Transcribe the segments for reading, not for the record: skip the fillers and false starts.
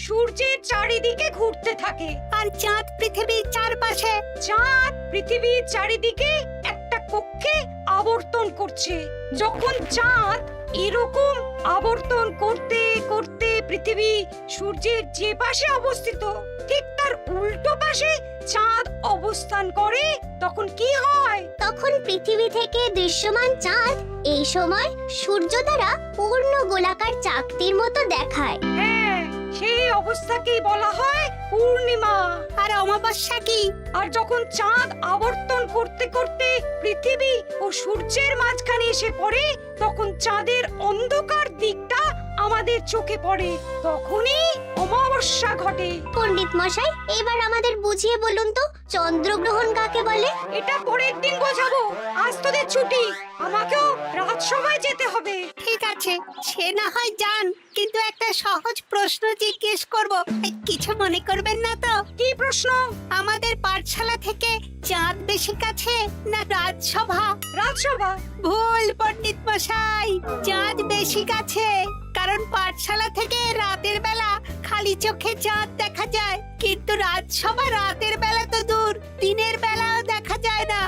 সূর্যের চারিদিকে ঘুরতে থাকে। আর চাঁদ পৃথিবীর চারপাশে। চাঁদ পৃথিবীর চারিদিকে একটা কক্ষে আবর্তন করছে। যখন চাঁদ এরকম আবর্তন করতে করতে পৃথিবী সূর্যের যে পাশে অবস্থিত ঠিক তার উল্টো পাশে চাঁদ অবস্থান করে, তখন কি হয়? তখন পৃথিবী থেকে দৃশ্যমান চাঁদ এই সময় সূর্য দ্বারা পূর্ণ গোলাকার চাকতির মতো দেখায়। হ্যাঁ, সেই অবস্থাকেই বলা হয় পূর্ণিমা। আর অমাবস্যা কি? আর যখন চাঁদ আবর্তন করতে করতে পৃথিবী ও সূর্যের মাঝখানে এসে পড়ে, তখন চাঁদের অন্ধকার দিকটা আমাদের চোখে পড়ে, তখনই অমাবস্যা ঘটে। পণ্ডিত মশাই, এবার আমাদের বুঝিয়ে বলুন তো চন্দ্রগ্রহণ কাকে বলে? এটা পরের দিন বোঝাবো, আজ তোদের ছুটি, আমাকেও রাজসভায় যেতে হবে। ঠিক আছে, সে না হয় যান, কিন্তু একটা সহজ প্রশ্ন জিজ্ঞেস করব, কিছু মনে করবেন না তো? কি প্রশ্ন? আমাদের পাঠশালা থেকে চাঁদ বেশি কাছে না রাজসভা? রাজসভা। ভুল পণ্ডিত মশাই, চাঁদ বেশি কাছে। কারণ পাঠশালা থেকে রাতের বেলা খালি চোখে চাঁদ দেখা যায়, কিন্তু রাজসভা রাতের বেলা তো দূর, দিনের বেলাও দেখা যায় না।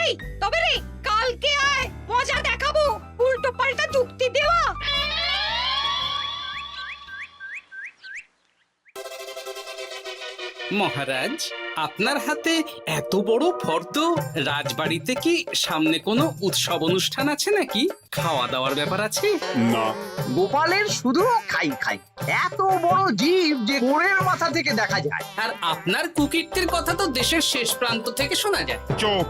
এই তবে রে, কালকে আয়, মজা দেখাবো, উল্টো পাল্টা যুক্তি দেওয়া। মহারাজ, আপনার হাতে এত বড় ফর্দ, রাজবাড়িতে কি সামনে কোনো উৎসব অনুষ্ঠান আছে নাকি? খাওয়া দাওয়ার ব্যাপার আছে? না, গোপালের শুধু খাই খাই, এত বড় জীব যে গোড়ের মাথা থেকে দেখা যায়। আর আপনার কুকীর্তির কথা তো দেশের শেষ প্রান্ত থেকে শোনা যায়। চোখ,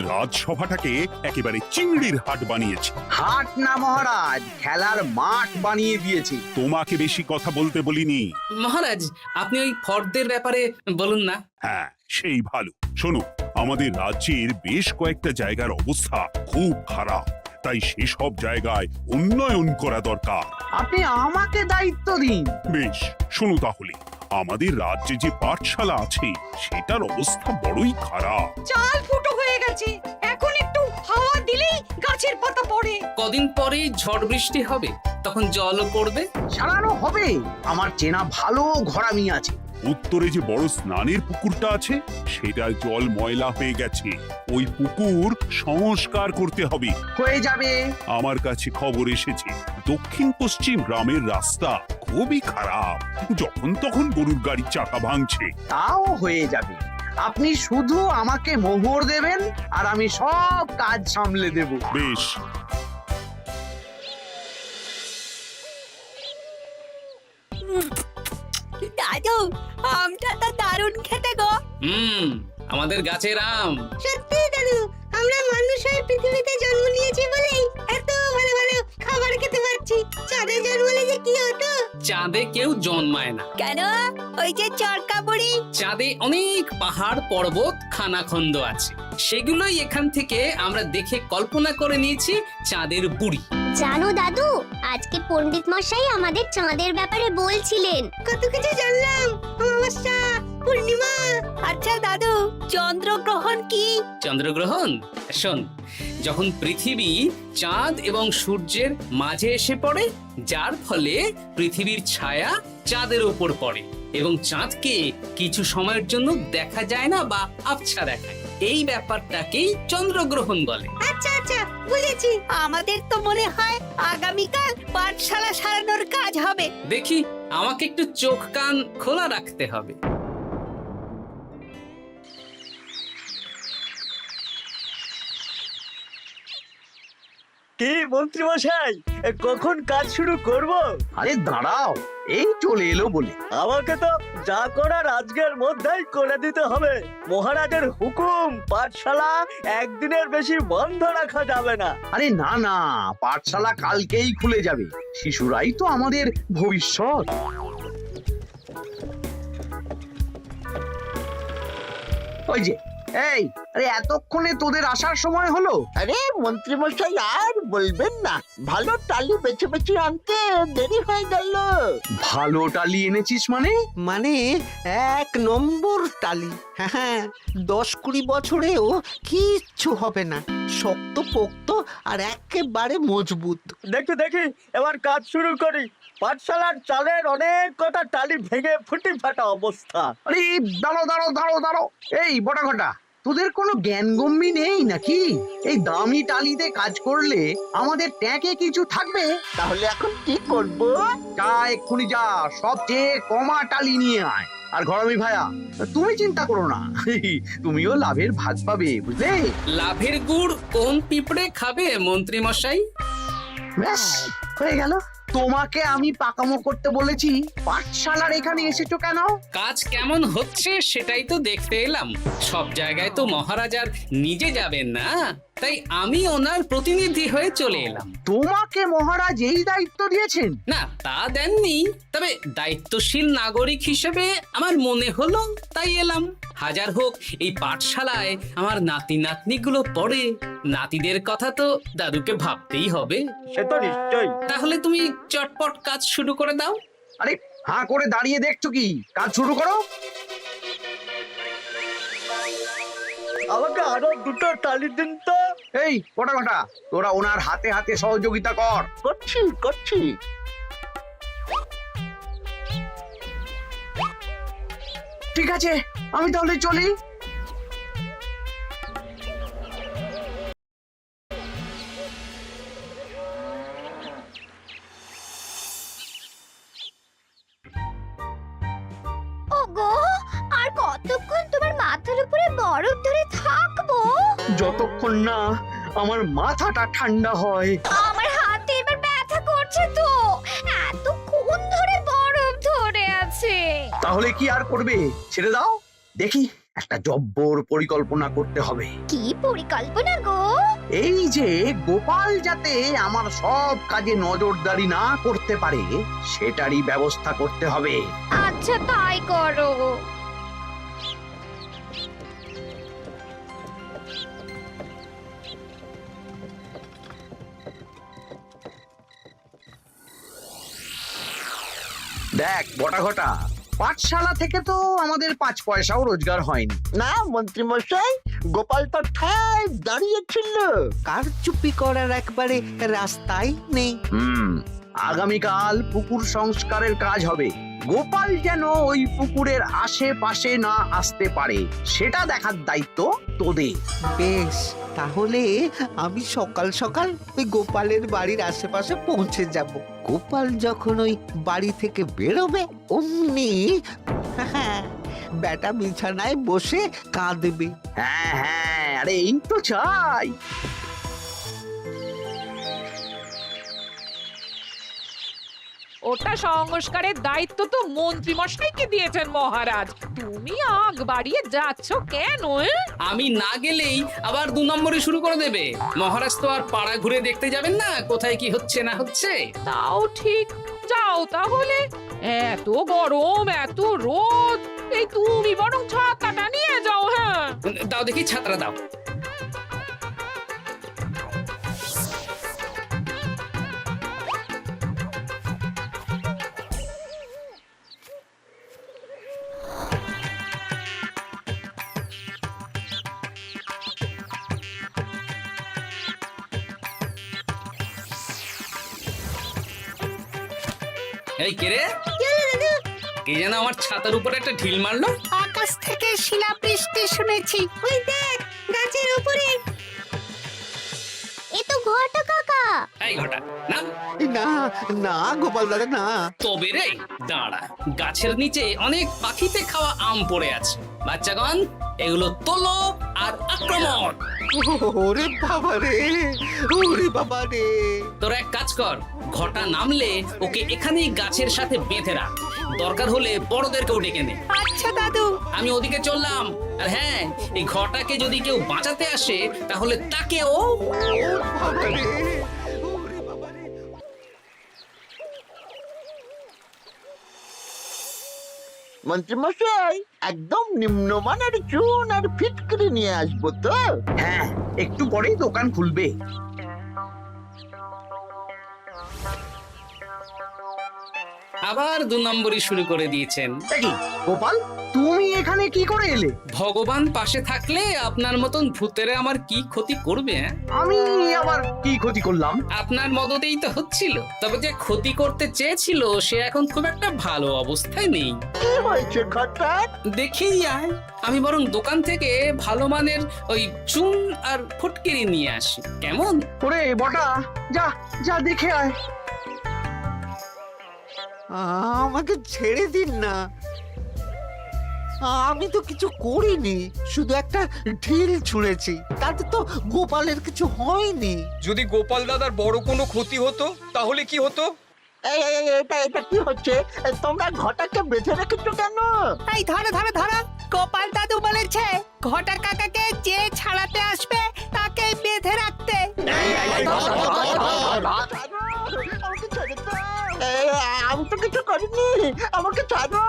রাজসভাটাকে একেবারে চিংড়ির হাট বানিয়েছে। হাট না মহারাজ, খেলার মাঠ বানিয়ে দিয়েছি। তোমাকে বেশি কথা বলতে বলিনি। মহারাজ, আপনি ওই ফর্দের ব্যাপারে বলুন না। হ্যাঁ, সেই ভালো। শোনো, আমাদের রাজ্যের বেশ কয়েকটা জায়গার অবস্থা খুব খারাপ, তাই সেসব জায়গায় উন্নয়ন করা দরকার। আপনি আমাকে দায়িত্ব দিন। বেশ, শোনো তাহলে, আমাদের রাজ্যে যে পাঠশালা আছে সেটার অবস্থা বড়ই খারাপ। চাল ফুটো হয়ে গেছে, এখন একটু হাওয়া দিলেই গাছের পাতা পড়ে। কদিন পরে ঝড় বৃষ্টি হবে, তখন জলও পড়বে। সারানো হবে। আমার চেনা ভালো ঘরামি আছে। উত্তরে যে বড় স্নানের পুকুরটা আছে সেটার জল ময়লা হয়ে গেছে, ওই পুকুর সংস্কার করতে হবে। হয়ে যাবে। আমার কাছে খবর এসেছে দক্ষিণ পশ্চিম গ্রামের রাস্তা খুবই খারাপ, যখন তখন গরুর গাড়ির চাকা ভাঙছে। তাও হয়ে যাবে। আপনি শুধু আমাকে মোহর দেবেন আর আমি সব কাজ সামলে দেব। বেশ, দাদু, আমটা তো দারুণ খেতে গো। আমাদের গাছের আম। সত্যি দাদু, আমরা মানুষ হয়ে পৃথিবীতে জন্ম নিয়েছি বলেই এত ভালো ভালো খাবার খেতে পারছি। চাঁদে জন্মালে যে কি হতো? চাঁদে কেউ জন্মায় না। কেন? ওই যে চরকা বুড়ি। চাঁদে অনেক পাহাড় পর্বত খানাখন্দ আছে, সেগুলোই এখান থেকে আমরা দেখে কল্পনা করে নিয়েছি চাঁদের বুড়ি। জানো দাদু, আজকে পণ্ডিত মশাই আমাদের চাঁদের ব্যাপারে বলছিলেন। কত কিছু জানলাম। অমাবস্যা, পূর্ণিমা। আচ্ছা দাদু, চন্দ্রগ্রহণ কি? চন্দ্রগ্রহণ, শোন, যখন পৃথিবী চাঁদ এবং সূর্যের মাঝে এসে পড়ে, যার ফলে পৃথিবীর ছায়া চাঁদের উপর পড়ে এবং চাঁদকে কিছু সময়ের জন্য দেখা যায় না বা আবছা দেখায়, এই ব্যাপারটাকেই চন্দ্রগ্রহণ বলে। আচ্ছা আচ্ছা, বুঝেছি। আমাদের তো মনে হয় আগামীকাল পাঠশালা সারানোর কাজ হবে। দেখি, আমাকে একটু চোখ কান খোলা রাখতে হবে। কি মন্ত্রী মশাই, কখন কাজ শুরু করব? আরে দাঁড়াও, এই চলে এলো বলে। আমাকে তো যা করার আজকের মধ্যেই করে দিতে হবে। মহারাজের হুকুম, পাঠশালা একদিনের বেশি বন্ধ রাখা যাবে না। আরে না না, পাঠশালা কালকেই খুলে যাবে। শিশুরাই তো আমাদের ভবিষ্যৎ। ওই যে এই আরে এতক্ষণে তোদের আসার সময় হলো? আরে মন্ত্রী মশাই আর বলবেন না, ভালো টালি বেছে বেছে আনতে দেরি হয়ে গেল। ভালো টালি এনেছিস মানে? মানে 1 নম্বর টালি। হ্যাঁ 10-20 বছরেও কিচ্ছু হবে না, শক্ত পোক্ত আর একেবারে মজবুত। দেখি দেখি এবার কাজ শুরু করি। পাঠশালার চালের অনেক কটা টালি ভেঙে ফুটি ফাটা অবস্থা। আরে দাঁড়াও। এই বটা ঘটা, তোদের কোনো জ্ঞানগম্যি নেই নাকি? এই দামি টালিতে কাজ করলে আমাদের ট্যাঁকে কিছু থাকবে? তাহলে এখন কি করব? যা এক্ষুনি যা, সবচেয়ে কমা টালি নিয়ে আয়। আর ঘরমি ভাইয়া, তুমি চিন্তা করো না, তুমিও লাভের ভাগ পাবে, বুঝলে? লাভের গুড় কোন পিঁপড়ে খাবে মন্ত্রী মশাই? ব্যাস হয়ে গেল। তোমাকে আমি পাকামো করতে বলেছি, পাঠশালার এখানে এসেছো কেন? কাজ কেমন হচ্ছে সেটাই তো দেখতে এলাম। সব জায়গায় তো মহারাজ আর নিজে যাবেন না, তাই আমি ওনার প্রতিনিধি হয়ে চলে এলাম। তোমাকে মহারাজ এই দায়িত্ব দিয়েছেন? না তা দেননি, তবে দায়িত্বশীল নাগরিক হিসেবে আমার মনে হলো তাই এলাম। হাজার হোক এই পাঠশালায় আমার নাতি নাতনিগুলো পড়ে, নাতিদের কথা তো দাদুকে ভাবতেই হবে। সে তো নিশ্চয়ই। তাহলে তুমি চটপট কাজ শুরু করে দাও। আরে হাঁ করে দাঁড়িয়ে দেখছো কি? কাজ শুরু করো। আমাকে আরো দুটো টালি দিন তো। এই কটা কটা, তোরা ওনার হাতে হাতে সহযোগিতা কর। করছি। ঠিক আছে, আমি তাহলে চলি। ওগো, আর কতক্ষণ তোমার মাথার উপরে বরফ ধরে থাকবো? যতক্ষণ না আমার মাথাটা ঠান্ডা হয়। আমার হাতে এবার ব্যথা করছে তো, এতক্ষণ ধরে বরফ ধরে আছে। তাহলে কি আর করবে? ছেড়ে দাও, দেখি একটা জব্বর পরিকল্পনা করতে হবে। কি পরিকল্পনা গো? এই যে গোপাল যাতে আমার সব কাজে নজরদারি না করতে পারে, সেটারই ব্যবস্থা করতে হবে। আচ্ছা তাই করো। দেখ বটা ঘটা, পাঠশালা থেকে তো আমাদের 5 পয়সাও রোজগার হয়নি। না মন্ত্রী মশাই, গোপাল তো ঠায় দাঁড়িয়েছিল। কারচুপি করার একবারে রাস্তাই নেই। আগামীকাল পুকুর সংস্কারের কাজ হবে। গোপাল যেন ওই পুকুরের আশেপাশে না আসতে পারে, সেটা দেখার দায়িত্ব তোদের। বেশ, তাহলে আমি সকাল সকাল ওই গোপালের বাড়ির আশেপাশে পৌঁছে যাব। গোপাল যখন ওই বাড়ি থেকে বেরোবে অমনি বেটা বিছানায় বসে কাঁদবে। হ্যাঁ, আরে এই তো চাই। ওটা সংস্কারের দায়িত্ব তো মন্ত্রী মশাইকে দিয়েছেন মহারাজ। তুমি আগ বাড়িয়ে যাচ্ছ কেন? আমি না গেলেই আবার 2 নম্বরে শুরু করে দেবে। মহারাজ তো আর পাড়া ঘুরে দেখতে যাবেন না কোথায় কি হচ্ছে না হচ্ছে। তাও ঠিক, যাও তাহলে। এত গরম, এত রোদ, এই তুমি বরং ছাতাটা নিয়ে যাও। হ্যাঁ দাও দেখি ছাত্রা দাও। এই কে রে? কে যেন আমার ছাতার উপরে একটা ঢিল মারলো? আকাশ থেকে শিলাবৃষ্টি শুনেছি। ওই দেখ, গাছের উপরে। এ তো ঘটা কাকা। এই ঘটা না না না গোপাল দাদা না। তবে রে দাঁড়া, গাছের নিচে অনেক পাখিতে খাওয়া আম পড়ে আছে। বাচ্চাগণ এগুলো তোলো আর আক্রমণ। ওরে বাবা রে, ওরে বাবা রে। তোরা এক কাজ কর, ঘটা নামলে ওকে এখানেই গাছের সাথে বেঁধে রাখ। দরকার হলে বড়দেরকেও ডেকে নে। আচ্ছা দাদু। আমি ওদিকে চললাম। আর হ্যাঁ, এই ঘটাকে যদি কেউ বাঁচাতে আসে তাহলে তাকেও। বাবা রে, ওরে বাবা রে। মন্ত্রীমশাই একদম নিম্নমানের চুন আর ফিটকিরি নিয়ে আসবো তো। হ্যাঁ, একটু পরেই দোকান খুলবে। আবার 2 নম্বরই শুরু করে দিয়েছেন। এ কি গোপাল, তুমি এখানে কি করে এলে? ভগবান পাশে থাকলে আপনার মতন ভূতেরা আমার কি ক্ষতি করবে? হ্যাঁ? আমি আবার কি ক্ষতি করলাম? আপনার মদতেই তো হচ্ছিল। তবে যে ক্ষতি করতে চেয়েছিল সে এখন খুব একটা ভালো অবস্থায় নেই। কি হয়েছে ঘটাৎ? দেখেই আয়। আমি বরং দোকান থেকে ভালো মানের ওই চুন আর ফুটকিরি নিয়ে আসি, কেমন? ওরে বটা, যা যা দেখে আয়। আমাকে ছেড়ে দিন না, আমি তো কিছু করিনি, শুধু একটা ঢিল ছুঁড়েছি, তাতে তো গোপালের কিছু হয়নি। যদি গোপাল দাদার বড় কোনো ক্ষতি হতো তাহলে কি হতো? এটা কি হচ্ছে? তোমরা ঘটাকে বেঁধে রেখেছো কেন? এই ধরো ধরো ধরো, গোপাল দাদু বলেছে ঘটা কাকাকে যে ছাড়াতে আসবে তাকে বেঁধে রাখতে। আমাকে ছেড়ে দাও। আমি তো কিছু করিনি, আমাকে ছাড়ো,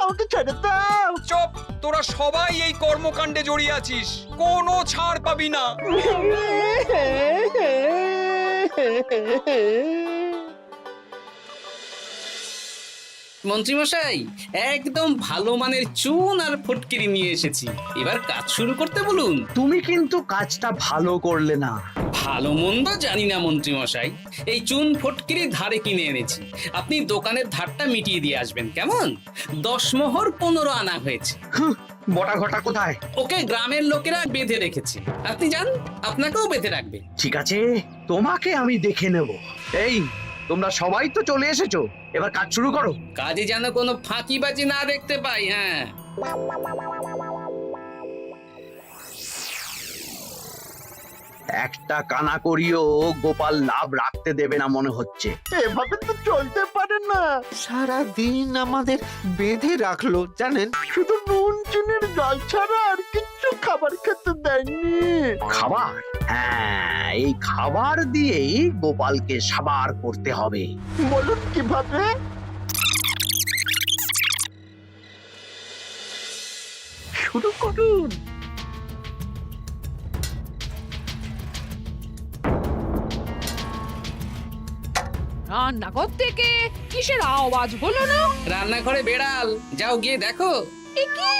আমাকে ছেড়ে দাও। চুপ, তোরা সবাই এই কর্মকাণ্ডে জড়িয়ে আছিস, কোনো ছাড় পাবি না। মন্ত্রীমশাই, একদম ভালো মানের চুন আর ফুটকিরি নিয়ে এসেছি। এবার কাজ শুরু করতে বলুন। তুমি কিন্তু কাজটা ভালো করলে না। ভালো মন্দ জানি না মন্ত্রীমশাই, এই চুন ফটকিরি ধারে কিনে এনেছি। আপনি দোকানের ধারটা মিটিয়ে দিয়ে আসবেন, কেমন? 10 মোহর 15 আনা হয়েছে। বটা ঘটা কোথায়? ওকে গ্রামের লোকেরা বেঁধে রেখেছে। আপনি যান, আপনাকেও বেঁধে রাখবে। ঠিক আছে, তোমাকে আমি দেখে নেব। এই, তোমরা সবাই তো চলে এসেছো, এবার কাজ শুরু করো। কাজে যেন কোনো ফাঁকিবাজি না দেখতে পাই। হ্যাঁ, একটা কানা করিও গোপাল লাভ রাখতে দেবে না মনে হচ্ছে। এভাবে তো চলতে পারে না। সারা দিন আমাদের বেঁধে রাখলো জানেন। শুধু নুন চিনির জল ছাড়া আর কিচ্ছু খাবার খেতে দেয়নি। খাবার? হ্যাঁ, এই খাবার দিয়েই গোপালকে সাবার করতে হবে। বলুন কিভাবে? শুরু করুন। রান্নাঘর থেকে কিসের আওয়াজ হলো না? রান্নাঘরে বেড়াল, যাও গিয়ে দেখো। এ কি?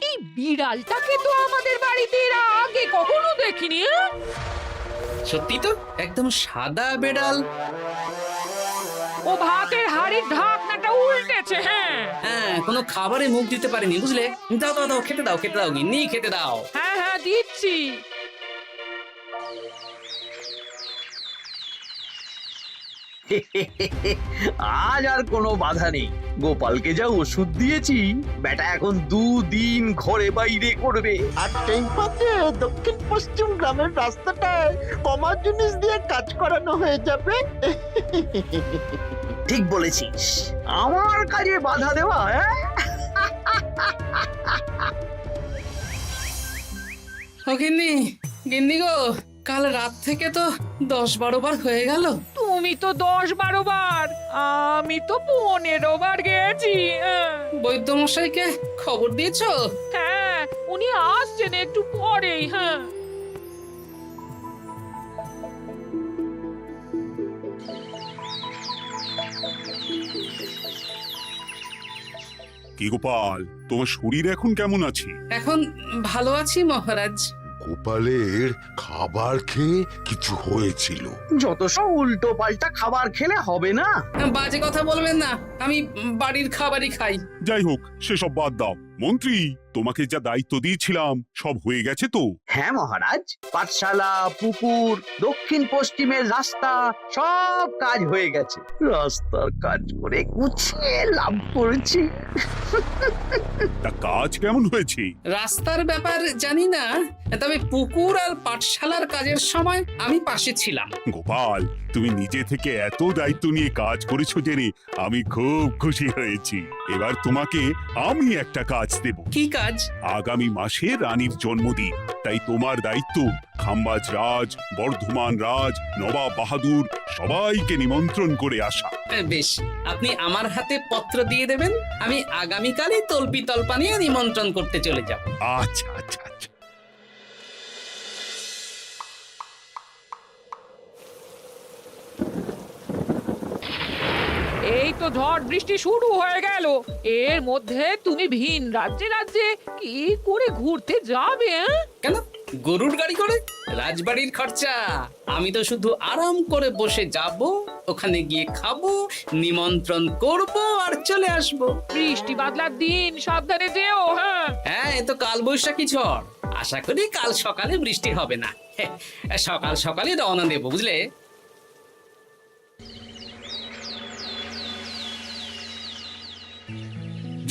এই বিড়ালটাকে তো আমাদের বাড়িতে এর আগে কখনো দেখিনি। সত্যি তো, একদম সাদা বেড়াল। ও ভাতের হাড়ির ঢাকনাটা উল্টেছে। হ্যাঁ হ্যাঁ, কোনো খাবারে মুখ দিতে পারেনি, বুঝলে? দাও দাও দাও, খেতে দাও, খেতে দাও, গিন্নি খেতে দাও। হ্যাঁ হ্যাঁ, দিচ্ছি। আজ আর কোনো বাধা নেই। গোপালকে যা ওষুধ দিয়েছি, বেটা এখন 2 দিন ঘরে বাইরে করবে। আর সেই পথে দক্ষিণ পশ্চিম গ্রামের রাস্তাটায় কমা জিনিস দিয়ে কাজ করানো হয়ে যাবে। ঠিক বলেছিস, আমার কাজে বাধা দেওয়া। ও গিন্নি, গিন্নি গো, কাল রাত থেকে তো 10-12 বার হয়ে গেল। তুমি তো 10-12 বার, আমি তো 15 বার গেছি। বৈদ্যমশাইকে খবর দিয়েছো? হ্যাঁ, উনি আসছেন একটু পরেই। হ্যাঁ, কি গোপাল, তোমার শরীর এখন কেমন আছে? এখন ভালো আছি মহারাজ। গোপালের খাবার খেয়ে কিছু হয়েছিল। যত সব উল্টো পাল্টা খাবার খেলে হবে না। বাজে কথা বলবেন না, আমি বাড়ির খাবারই খাই। যাই হোক, সেসব বাদ দাও। মন্ত্রী, তোমাকে যা দায়িত্ব দিয়েছিলাম সব হয়ে গেছে তো? হ্যাঁ মহারাজ, পাঠশালা, পুকুর, দক্ষিণ পশ্চিমের রাস্তা সব কাজ হয়ে গেছে। রাস্তার কাজ করে গুছিয়ে লাভ করেছি। তা কাজ কেমন হয়েছে? রাস্তার ব্যাপার জানি না, তবে পুকুর আর পাঠশালার কাজের সময় আমি পাশে ছিলাম। গোপাল, তুমি নিজে থেকে এত দায়িত্ব নিয়ে কাজ করেছো জেনে আমি খুব খুশি হয়েছি। এবার তোমাকে আমি একটা কাজ দেব। কি কাজ। আগামী মাসে রানীর জন্মদিন, তাই তোমার দায়িত্ব খাম্বাজ রাজ, বর্ধমান রাজ, নবাব বাহাদুর সবাইকে নিমন্ত্রণ করে আসা। বেশ, আপনি আমার হাতে পত্র দিয়ে দেবেন, আমি আগামীকালই তল্পি তল্পা নিয়ে নিমন্ত্রণ করতে চলে যাব। আচ্ছা আচ্ছা আচ্ছা। এই তো ঝড় বৃষ্টি শুরু হয়ে গেল, এর মধ্যে তুমি ভিন রাজ্যে রাজ্যে কি করে ঘুরতে যাবে? কেন, গরুর গাড়ি করে? রাজবাড়ির খরচা। আমি তো শুধু আরাম করে বসে যাব, ওখানে গিয়ে খাবো, নিমন্ত্রণ করব আর চলে আসব। বৃষ্টি বাদলার দিন, সাবধানে যেও। হ্যাঁ হ্যাঁ, এ তো কাল বৈশাখী ঝড়, আশা করি কাল সকালে বৃষ্টি হবে না। সকাল সকালে রওনা দেবো, বুঝলে?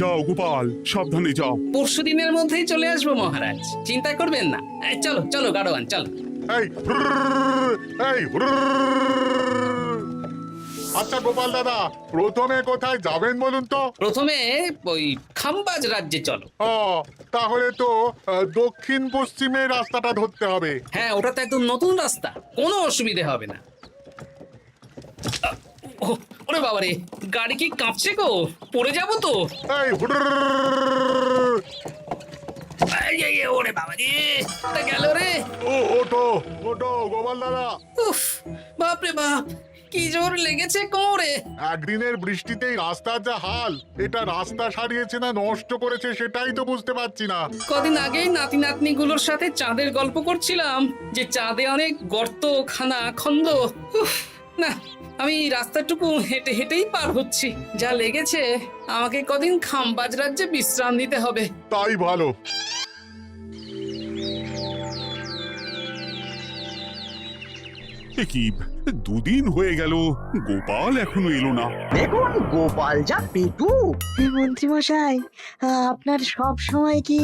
যাও গোপাল, সাবধানে যাও। পরশু দিনের মধ্যেই চলে আসবো মহারাজ, চিন্তা করবেন না। চলো চলো গাড়োয়ান, চলো। এই এই আচ্ছা গোপাল দাদা, প্রথমে কোথায় যাবেন বলুন তো? প্রথমে ওই খাম্বাজ রাজ্যে চলো। ও, তাহলে তো দক্ষিণ পশ্চিমে রাস্তাটা ধরতে হবে। হ্যাঁ, ওটা তো একদম নতুন রাস্তা, কোনো অসুবিধে হবে না। ওরে বাবা রে, গাড়ি কি কাঁপছে গো, পড়ে যাবো তো। এই ওরে বাবা রে, গেল রে। ও ওটো ওটো গোপাল দাদা। উফ, বাপরে বাপ, কি জোর লেগেছে কোমরে। একদিনের বৃষ্টিতেই রাস্তার যা হাল, এটা রাস্তা সারিয়েছে না নষ্ট করেছে সেটাই তো বুঝতে পারছি না। কদিন আগেই নাতি নাতনি গুলোর সাথে চাঁদের গল্প করছিলাম, যে চাঁদে অনেক গর্ত, খানা, খন্দ। উফ, না, আমি রাস্তাটুকু হেঁটে হেঁটেই পার হচ্ছি। যা লেগেছে, আমাকে কদিন খাম্বাজ রাজ্যে বিশ্রাম নিতে হবে। তাই ভালো। এ কি, দুদিন হয়ে গেল গোপাল এখনো এলো না। দেখুন গোপাল যা পেটু। মন্ত্রী মশাই, আপনার সব সময় কি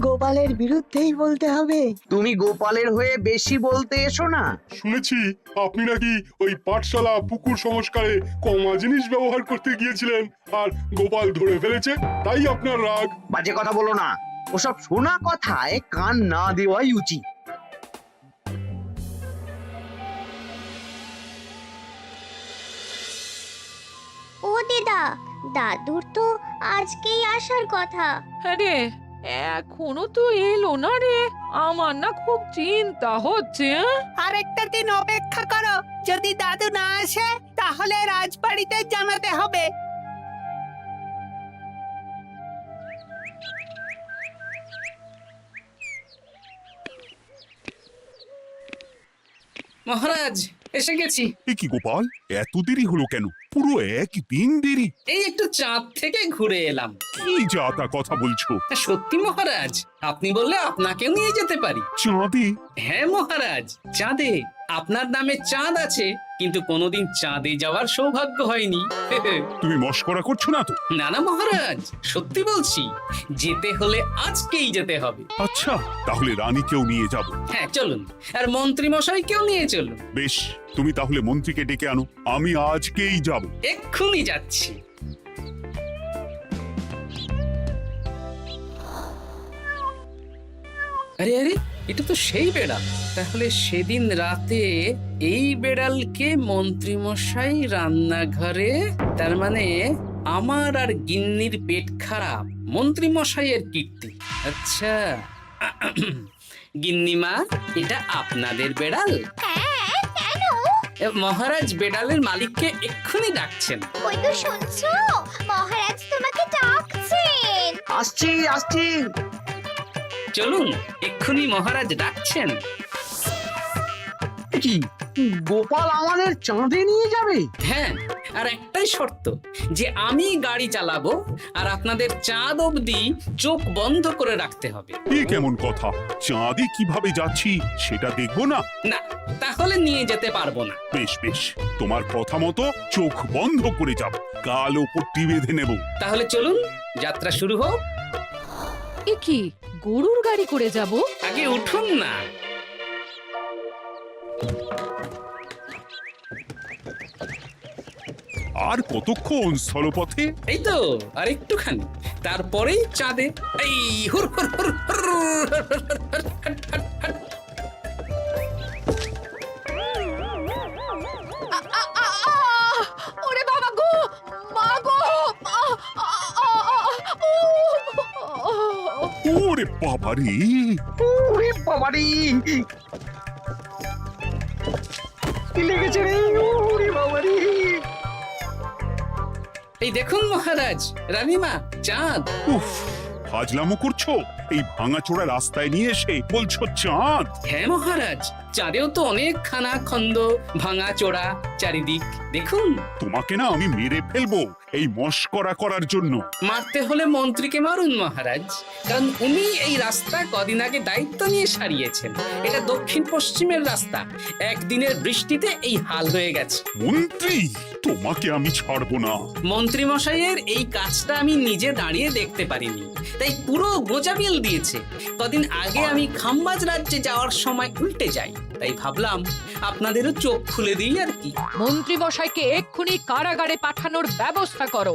গোপালের বিরুদ্ধেই বলতে হবে? তুমি গোপালের হয়ে বেশি বলতে এসো না। শুনেছি আপনি নাকি ওই পাঠশালা পুকুর সংস্কারে কমা জিনিস ব্যবহার করতে গিয়েছিলেন, আর গোপাল ধরে ফেলেছে, তাই আপনার রাগ। বাজে কথা বলো না, ওসব শোনা কথায় কান না দেওয়াই উচিত। ও দিদা, দাদুর তো আজকেই আসার কথা। আরে এখনো তো এলো না রে, আমার না খুব চিন্তা হচ্ছে। আরেকটা দিন অপেক্ষা করো, যদি দাদু না আসে তাহলে রাজবাড়িতে জানাতে হবে। মহারাজ, এসে গেছি। এ কি গোপাল, এত দেরি হলো কেন? পুরো একদিন দেরি। এই একটু চাঁদ থেকে ঘুরে এলাম। কি যা তা কথা বলছো? সত্যি মহারাজ, আপনি বললে আপনাকেও নিয়ে যেতে পারি। চাঁদে? হ্যাঁ মহারাজ, চাঁদে। আপনার নামে চাঁদ আছে, কিন্তু কোনোদিন চাঁদে যাওয়ার সৌভাগ্য হয়নি। তুমি মস্করা করছো না তো? না না মহারাজ, সত্যি বলছি, যেতে হলে আজকেই যেতে হবে। আচ্ছা, তাহলে রানীকেও নিয়ে যাব। হ্যাঁ চলুন, আর মন্ত্রী মশাইকেও নিয়ে চলুন। বেশ, তুমি তাহলে মন্ত্রীকে ডেকে আনো, আমি আজকেই যাব। এক্ষুনি যাচ্ছি। আরে আরে, এটা তো সেই বেড়াল। তাহলে সেদিন রাতে এই বেড়ালকে মন্ত্রী মশাই রান্নাঘরে, তার মানে আমার আর গিন্নির পেট খারাপ, মন্ত্রী মশাইয়ের কীর্তি। আচ্ছা, গিন্নিমা, এটা আপনাদের বেড়াল? মহারাজ বেড়ালের মালিককে এক্ষুনি ডাকছেন। ওই তো শুনছো, মহারাজ তোমাকে ডাকছেন। আসছি আসছি। চলুন, এক্ষুনি মহারাজ ডাকছেন। কি, গোপাল আমাদের চাঁদে নিয়ে যাবে? হ্যাঁ, আর একটাই শর্ত, যে আমি গাড়ি চালাবো আর আপনাদের চাঁদ অবধি চোখ বন্ধ করে রাখতে হবে। এ কেমন কথা? চাঁদে কিভাবে যাচ্ছি সেটা দেখবো না? না, তাহলে নিয়ে যেতে পারবো না। বেশ বেশ, তোমার কথা মতো চোখ বন্ধ করে যাব, কালো পট্টি বেঁধে নেব। তাহলে চলুন, যাত্রা শুরু হোক। এ কি, গরুর গাড়ি করে যাব? আগে উঠুন না। আর কতক্ষণ স্থলপথে? এই তো আর একটুখানি, তারপরেই চাঁদে। এই হুর হুর হুর হুর, ওরে বাবা গো, মা গো, ওরে বাবারে! ওরে বাবারি, কি লেগেছে রে? ওরে বাবারি! এই দেখুন মহারাজ, রানীমা, চাঁদ। উফ, ফাজলামো করছো? এই ভাঙাচোরা রাস্তায় নিয়ে এসে বলছো চাঁদ? হ্যাঁ মহারাজ, চাঁদেও তো অনেক খানা খন্দ, ভাঙা চোরা চারিদিক। দেখুন, তোমাকে না আমি মেরে ফেলবো এই মস্করা করার জন্য। মারতে হলে মন্ত্রীকে মারুন মহারাজ, কারণ উনি এই রাস্তা কদিন আগে দায়িত্ব নিয়ে সারিয়েছেন। এটা দক্ষিণ পশ্চিমের রাস্তা, একদিনের বৃষ্টিতে এই হাল হয়ে গেছে। মন্ত্রী, তোমাকে আমি ছাড়বো না। মন্ত্রী মশাইয়ের এই কাজটা আমি নিজে দাঁড়িয়ে দেখতে পারিনি, তাই পুরো গোজামিল দিয়েছে। কদিন আগে আমি খাম্বাজ রাজ্যে যাওয়ার সময় উল্টে যাই, তাই ভাবলাম আপনাদেরও চোখ খুলে দিই আর কি। মন্ত্রী মশাইকে এক্ষুনি কারাগারে পাঠানোর ব্যবস্থা করো।